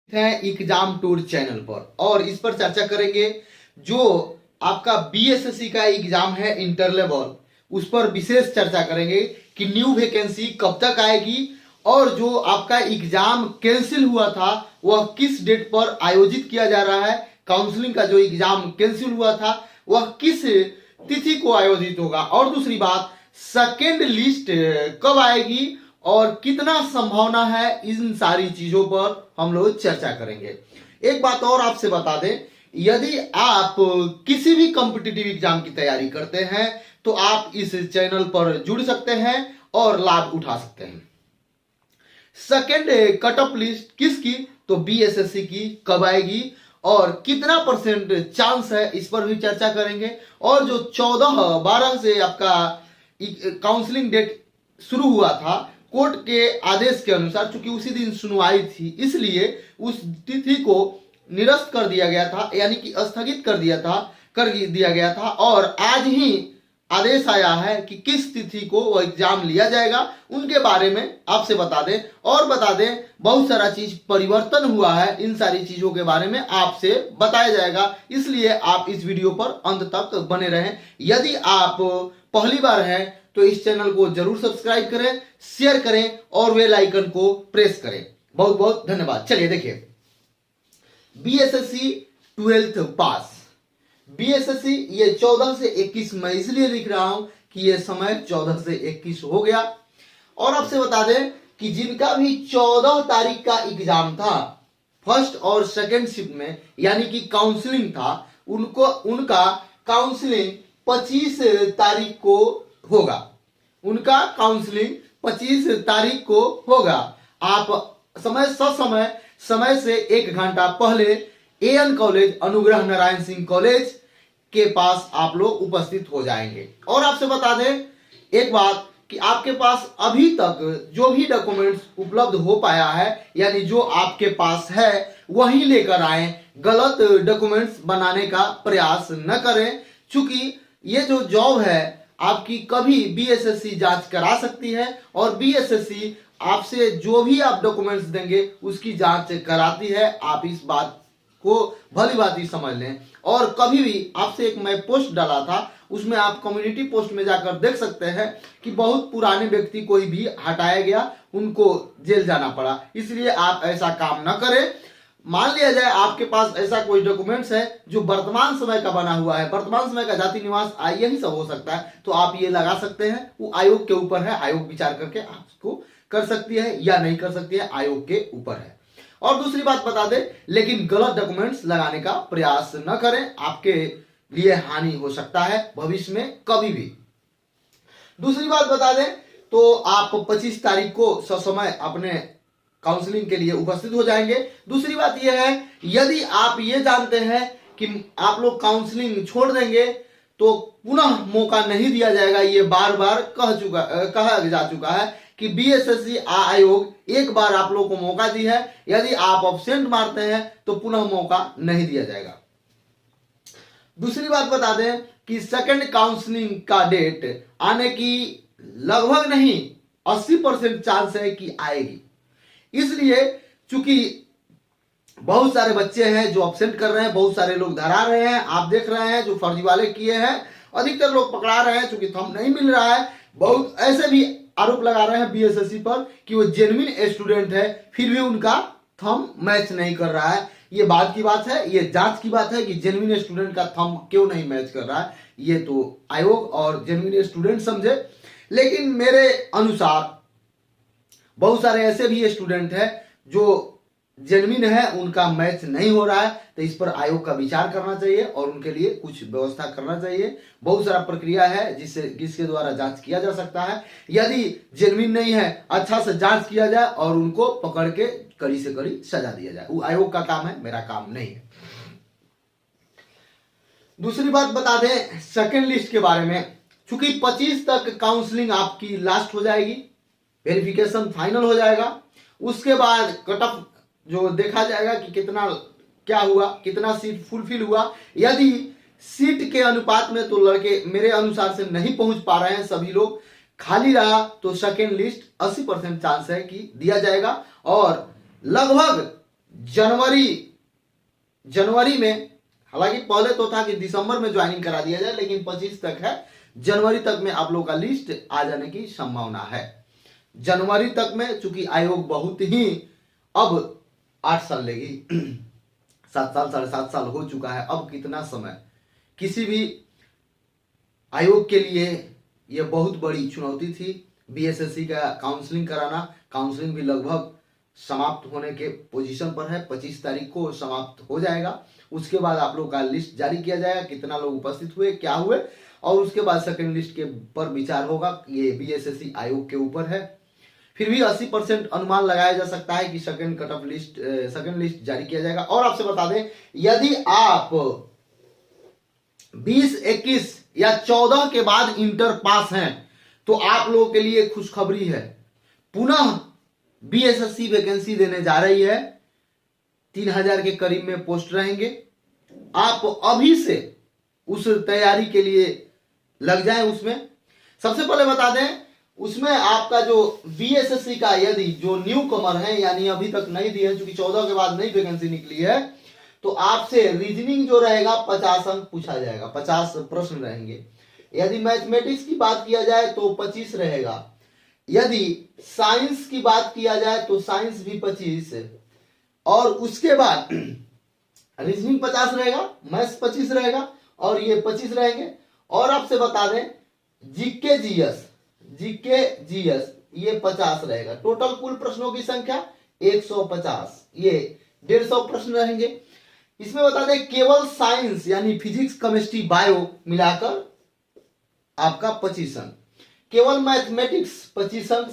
है exam tour channel पर और इस पर चर्चा करेंगे जो आपका बीएसएससी का एग्जाम है इंटर लेवल, उस पर विशेष चर्चा करेंगे कि न्यू वैकेंसी कब तक आएगी और जो आपका एग्जाम कैंसिल हुआ था वह किस डेट पर आयोजित किया जा रहा है। काउंसलिंग का जो एग्जाम कैंसिल हुआ था वह किस तिथि को आयोजित होगा और दूसरी बात सेकेंड लिस्ट कब आएगी और कितना संभावना है, इन सारी चीजों पर हम लोग चर्चा करेंगे। एक बात और आपसे बता दें, यदि आप किसी भी कॉम्पिटिटिव एग्जाम की तैयारी करते हैं तो आप इस चैनल पर जुड़ सकते हैं और लाभ उठा सकते हैं। सेकेंड कट ऑफ लिस्ट किसकी, तो बीएसएससी की कब आएगी और कितना परसेंट चांस है, इस पर भी चर्चा करेंगे। और जो 14-12 से आपका काउंसलिंग डेट शुरू हुआ था कोर्ट के आदेश के अनुसार, चूंकि उसी दिन सुनवाई थी इसलिए उस तिथि को निरस्त कर दिया गया था, यानी कि स्थगित कर दिया गया था और आज ही आदेश आया है कि किस तिथि को वह एग्जाम लिया जाएगा, उनके बारे में आपसे बता दें। और बता दें बहुत सारा चीज परिवर्तन हुआ है, इन सारी चीजों के बारे में आपसे बताया जाएगा, इसलिए आप इस वीडियो पर अंत तक बने रहें। यदि आप पहली बार हैं तो इस चैनल को जरूर सब्सक्राइब करें, शेयर करें और बेल आइकन को प्रेस करें। बहुत बहुत धन्यवाद। चलिए देखिए, बीएसएससी 12th पास, बीएसएससी ये 14 से 21 मैं इसलिए लिख रहा हूं कि ये समय 14 से 21 हो गया। और आपसे बता दें कि जिनका भी 14 तारीख का एग्जाम था फर्स्ट और सेकेंड शिफ्ट में, यानी कि काउंसलिंग था, उनका काउंसलिंग 25 तारीख को होगा। उनका काउंसलिंग 25 तारीख को होगा। आप समय से 1 घंटा पहले an college, Anugrah Narayan Singh college के पास आप लोग उपस्थित हो जाएंगे। और आपसे बता दें एक बात कि आपके पास अभी तक जो भी डॉक्यूमेंट्स उपलब्ध हो पाया है, यानी जो आपके पास है वही लेकर आए, गलत डॉक्यूमेंट्स बनाने का प्रयास न करें, क्योंकि ये जो जॉब है आपकी कभी बीएसएससी जांच करा सकती है और बीएसएससी आपसे जो भी आप डॉक्यूमेंट्स देंगे उसकी जांच कराती है। आप इस बात को भली बात ही समझ लें। और कभी भी आपसे एक मैं पोस्ट डाला था, उसमें आप कम्युनिटी पोस्ट में जाकर देख सकते हैं कि बहुत पुराने व्यक्ति कोई भी हटाया गया, उनको जेल जाना पड़ा, इसलिए आप ऐसा काम न करें। मान लिया जाए आपके पास ऐसा कोई डॉक्यूमेंट्स है जो वर्तमान समय का बना हुआ है, वर्तमान समय का जाति निवास यही सब हो सकता है, तो आप ये लगा सकते हैं। वो आयोग के ऊपर है, आयोग विचार करके आपको कर सकती है या नहीं कर सकती है, आयोग के ऊपर है। और दूसरी बात बता दें, लेकिन गलत डॉक्यूमेंट्स लगाने का प्रयास न करें, आपके लिए हानि हो सकता है भविष्य में कभी भी। दूसरी बात बता दें तो आप 25 तारीख को ससमय अपने काउंसलिंग के लिए उपस्थित हो जाएंगे। दूसरी बात यह है, यदि आप ये जानते हैं कि आप लोग काउंसलिंग छोड़ देंगे तो पुनः मौका नहीं दिया जाएगा। ये बार बार कहा जा चुका है कि बीएसएससी आयोग एक बार आप लोग को मौका दी है, यदि आप एब्सेंट मारते हैं तो पुनः मौका नहीं दिया जाएगा। दूसरी बात बता दें कि सेकंड काउंसलिंग का डेट आने की लगभग नहीं 80% चांस है कि आएगी, इसलिए चूंकि बहुत सारे बच्चे हैं जो एब्सेंट कर रहे हैं, बहुत सारे लोग धरा रहे हैं, आप देख रहे हैं जो फर्जीवाले किए हैं, अधिकतर लोग पकड़ा रहे हैं, चूंकि थंब नहीं मिल रहा है। बहुत ऐसे भी आरोप लगा रहे हैं बीएसएससी पर कि वो जेन्युइन स्टूडेंट है फिर भी उनका थंब मैच नहीं कर रहा है। ये बात की बात है, ये जांच की बात है कि जेन्युइन स्टूडेंट का थंब क्यों नहीं मैच कर रहा है, ये तो आयोग और जेन्युइन स्टूडेंट समझे। लेकिन मेरे अनुसार बहुत सारे ऐसे भी स्टूडेंट हैं जो जेन्युइन है, उनका मैच नहीं हो रहा है, तो इस पर आयोग का विचार करना चाहिए और उनके लिए कुछ व्यवस्था करना चाहिए। बहुत सारा प्रक्रिया है जिसके द्वारा जांच किया जा सकता है। यदि जेन्युइन नहीं है, अच्छा से जांच किया जाए और उनको पकड़ के कड़ी से कड़ी सजा दिया जाए। वो आयोग का काम है, मेरा काम नहीं है। दूसरी बात बता दें सेकेंड लिस्ट के बारे में, चूंकि 25 तक काउंसलिंग आपकी लास्ट हो जाएगी, वेरिफिकेशन फाइनल हो जाएगा, उसके बाद कट ऑफ जो देखा जाएगा कि कितना क्या हुआ, कितना सीट फुलफिल हुआ। यदि सीट के अनुपात में तो लड़के मेरे अनुसार से नहीं पहुंच पा रहे हैं, सभी लोग खाली रहा, तो सेकेंड लिस्ट 80% चांस है कि दिया जाएगा और लगभग जनवरी में, हालांकि पहले तो था कि दिसंबर में ज्वाइनिंग करा दिया जाए, लेकिन 25 तक है, जनवरी तक में आप लोगों का लिस्ट आ जाने की संभावना है। जनवरी तक में, चूंकि आयोग बहुत ही अब 8 साल लेगी, 7 साल 7.5 साल हो चुका है, अब कितना समय, किसी भी आयोग के लिए यह बहुत बड़ी चुनौती थी। बीएसएससी का काउंसलिंग कराना, काउंसलिंग भी लगभग समाप्त होने के पोजीशन पर है, 25 तारीख को समाप्त हो जाएगा। उसके बाद आप लोग का लिस्ट जारी किया जाएगा, कितना लोग उपस्थित हुए, क्या हुए, और उसके बाद सेकंड लिस्ट के पर विचार होगा। ये बीएसएससी आयोग के ऊपर है। फिर भी 80% अनुमान लगाया जा सकता है कि second cut off list, second list जारी किया जाएगा। और आपसे बता दें, यदि आप 20, 21 या 14 के बाद इंटर पास हैं तो आप लोगों के लिए खुशखबरी है, पुनः बीएसएससी वैकेंसी देने जा रही है। 3000 के करीब में पोस्ट रहेंगे। आप अभी से उस तैयारी के लिए लग जाएं। उसमें सबसे पहले बता दें, उसमें आपका जो बीएसएससी का यदि जो न्यू कमर है, यानी अभी तक नहीं दी है, चूंकि 14 के बाद नई वैकेंसी निकली है, तो आपसे रीजनिंग जो रहेगा 50 अंक पूछा जाएगा, 50 प्रश्न रहेंगे। यदि मैथमेटिक्स की बात किया जाए तो 25 रहेगा। यदि साइंस की बात किया जाए तो साइंस भी 25, और उसके बाद रीजनिंग 50 रहेगा, मैथ्स 25 रहेगा, और ये 25 रहेंगे। और आपसे बता दें, जीके जीएस ये 50 रहेगा। टोटल कुल प्रश्नों की संख्या 150, ये 150 प्रश्न रहेंगे। इसमें बता दें, केवल साइंस यानी फिजिक्स, केमिस्ट्री, बायो मिलाकर आपका 25 अंक, केवल मैथमेटिक्स 25 अंक,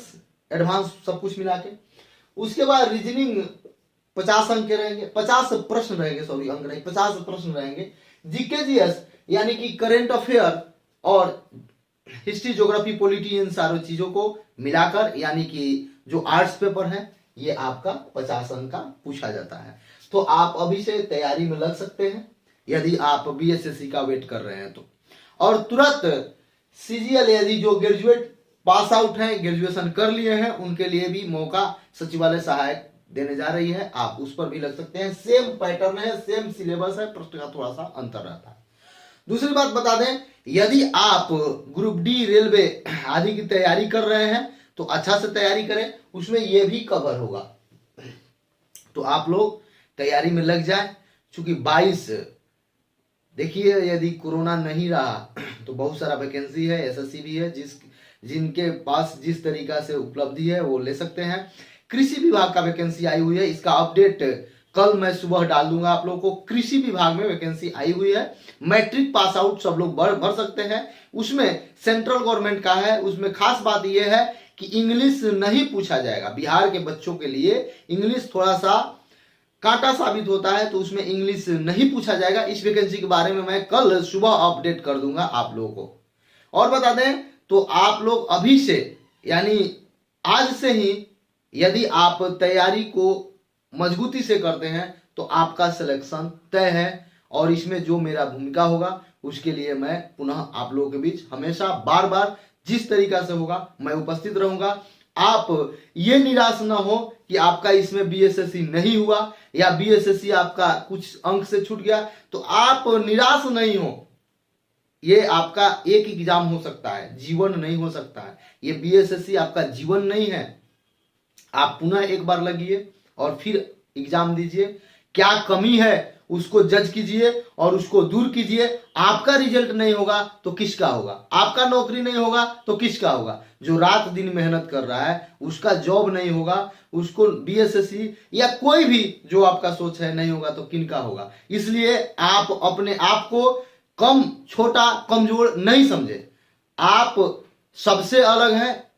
एडवांस सब कुछ मिला के। उसके बाद रीजनिंग 50 अंक के रहेंगे, 50 प्रश्न रहेंगे, सॉरी अंक नहीं, 50 प्रश्न रहेंगे। जीके जीएस यानी कि करंट अफेयर और हिस्ट्री, ज्योग्राफी, पॉलिटी, इन सारी चीजों को मिलाकर, यानी कि जो आर्ट्स पेपर है, ये आपका 50 अंक का पूछा जाता है। तो आप अभी से तैयारी में लग सकते हैं यदि आप बीएसएससी का वेट कर रहे हैं तो। और तुरंत सीजीएल, यदि जो ग्रेजुएट पास आउट हैं, ग्रेजुएशन कर लिए हैं, उनके लिए भी मौका सचिवालय सहायक देने जा रही है, आप उस पर भी लग सकते हैं। सेम पैटर्न है, सेम सिलेबस है, प्रश्न का थोड़ा सा अंतर रहता है। दूसरी बात बता दें, यदि आप ग्रुप डी, रेलवे आदि की तैयारी कर रहे हैं तो अच्छा से तैयारी करें, उसमें यह भी कवर होगा। तो आप लोग तैयारी में लग जाए। चूंकि 22, देखिए यदि कोरोना नहीं रहा तो बहुत सारा वैकेंसी है, एसएससी भी है, जिनके पास जिस तरीका से उपलब्धि है वो ले सकते हैं। कृषि विभाग का वैकेंसी आई हुई है, इसका अपडेट कल मैं सुबह डाल दूंगा आप लोगों को। कृषि विभाग में वैकेंसी आई हुई है, मैट्रिक पास आउट सब लोग भर सकते हैं। उसमें सेंट्रल गवर्नमेंट का है। उसमें खास बात यह है कि इंग्लिश नहीं पूछा जाएगा। बिहार के बच्चों के लिए इंग्लिश थोड़ा सा कांटा साबित होता है, तो उसमें इंग्लिश नहीं पूछा जाएगा। इस वैकेंसी के बारे में मैं कल सुबह अपडेट कर दूंगा आप लोगों को। और बता दें तो आप लोग अभी से, यानी आज से ही यदि आप तैयारी को मजबूती से करते हैं तो आपका सिलेक्शन तय है। और इसमें जो मेरा भूमिका होगा उसके लिए मैं पुनः आप लोगों के बीच हमेशा बार बार जिस तरीका से होगा मैं उपस्थित रहूंगा। आप ये निराश ना हो कि आपका इसमें बीएसएससी नहीं हुआ या बीएसएससी आपका कुछ अंक से छूट गया, तो आप निराश नहीं हो। ये आपका एक एग्जाम हो सकता है, जीवन नहीं हो सकता है। ये बीएसएससी आपका जीवन नहीं है। आप पुनः एक बार लगिए और फिर एग्जाम दीजिए। क्या कमी है उसको जज कीजिए और उसको दूर कीजिए। आपका रिजल्ट नहीं होगा तो किसका होगा? आपका नौकरी नहीं होगा तो किसका होगा? जो रात दिन मेहनत कर रहा है उसका जॉब नहीं होगा, उसको बीएसएससी या कोई भी जो आपका सोच है नहीं होगा तो किनका होगा? इसलिए आप अपने आप को कम, छोटा, कमजोर नहीं समझे। आप सबसे अलग हैं,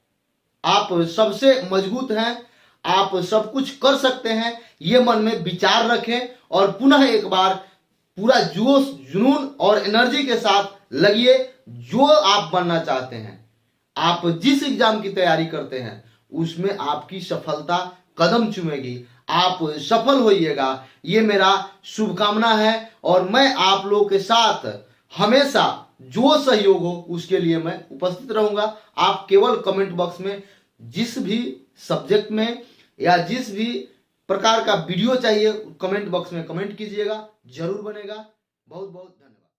आप सबसे मजबूत हैं, आप सब कुछ कर सकते हैं। ये मन में विचार रखें और पुनः एक बार पूरा जोश, जुनून और एनर्जी के साथ लगिए। जो आप बनना चाहते हैं, आप जिस एग्जाम की तैयारी करते हैं उसमें आपकी सफलता कदम चूमेगी। आप सफल होइएगा, ये मेरा शुभकामना है। और मैं आप लोगों के साथ हमेशा जो सहयोग हो उसके लिए मैं उपस्थित रहूंगा। आप केवल कमेंट बॉक्स में जिस भी सब्जेक्ट में या जिस भी प्रकार का वीडियो चाहिए कमेंट बॉक्स में कमेंट कीजिएगा, जरूर बनेगा। बहुत बहुत धन्यवाद।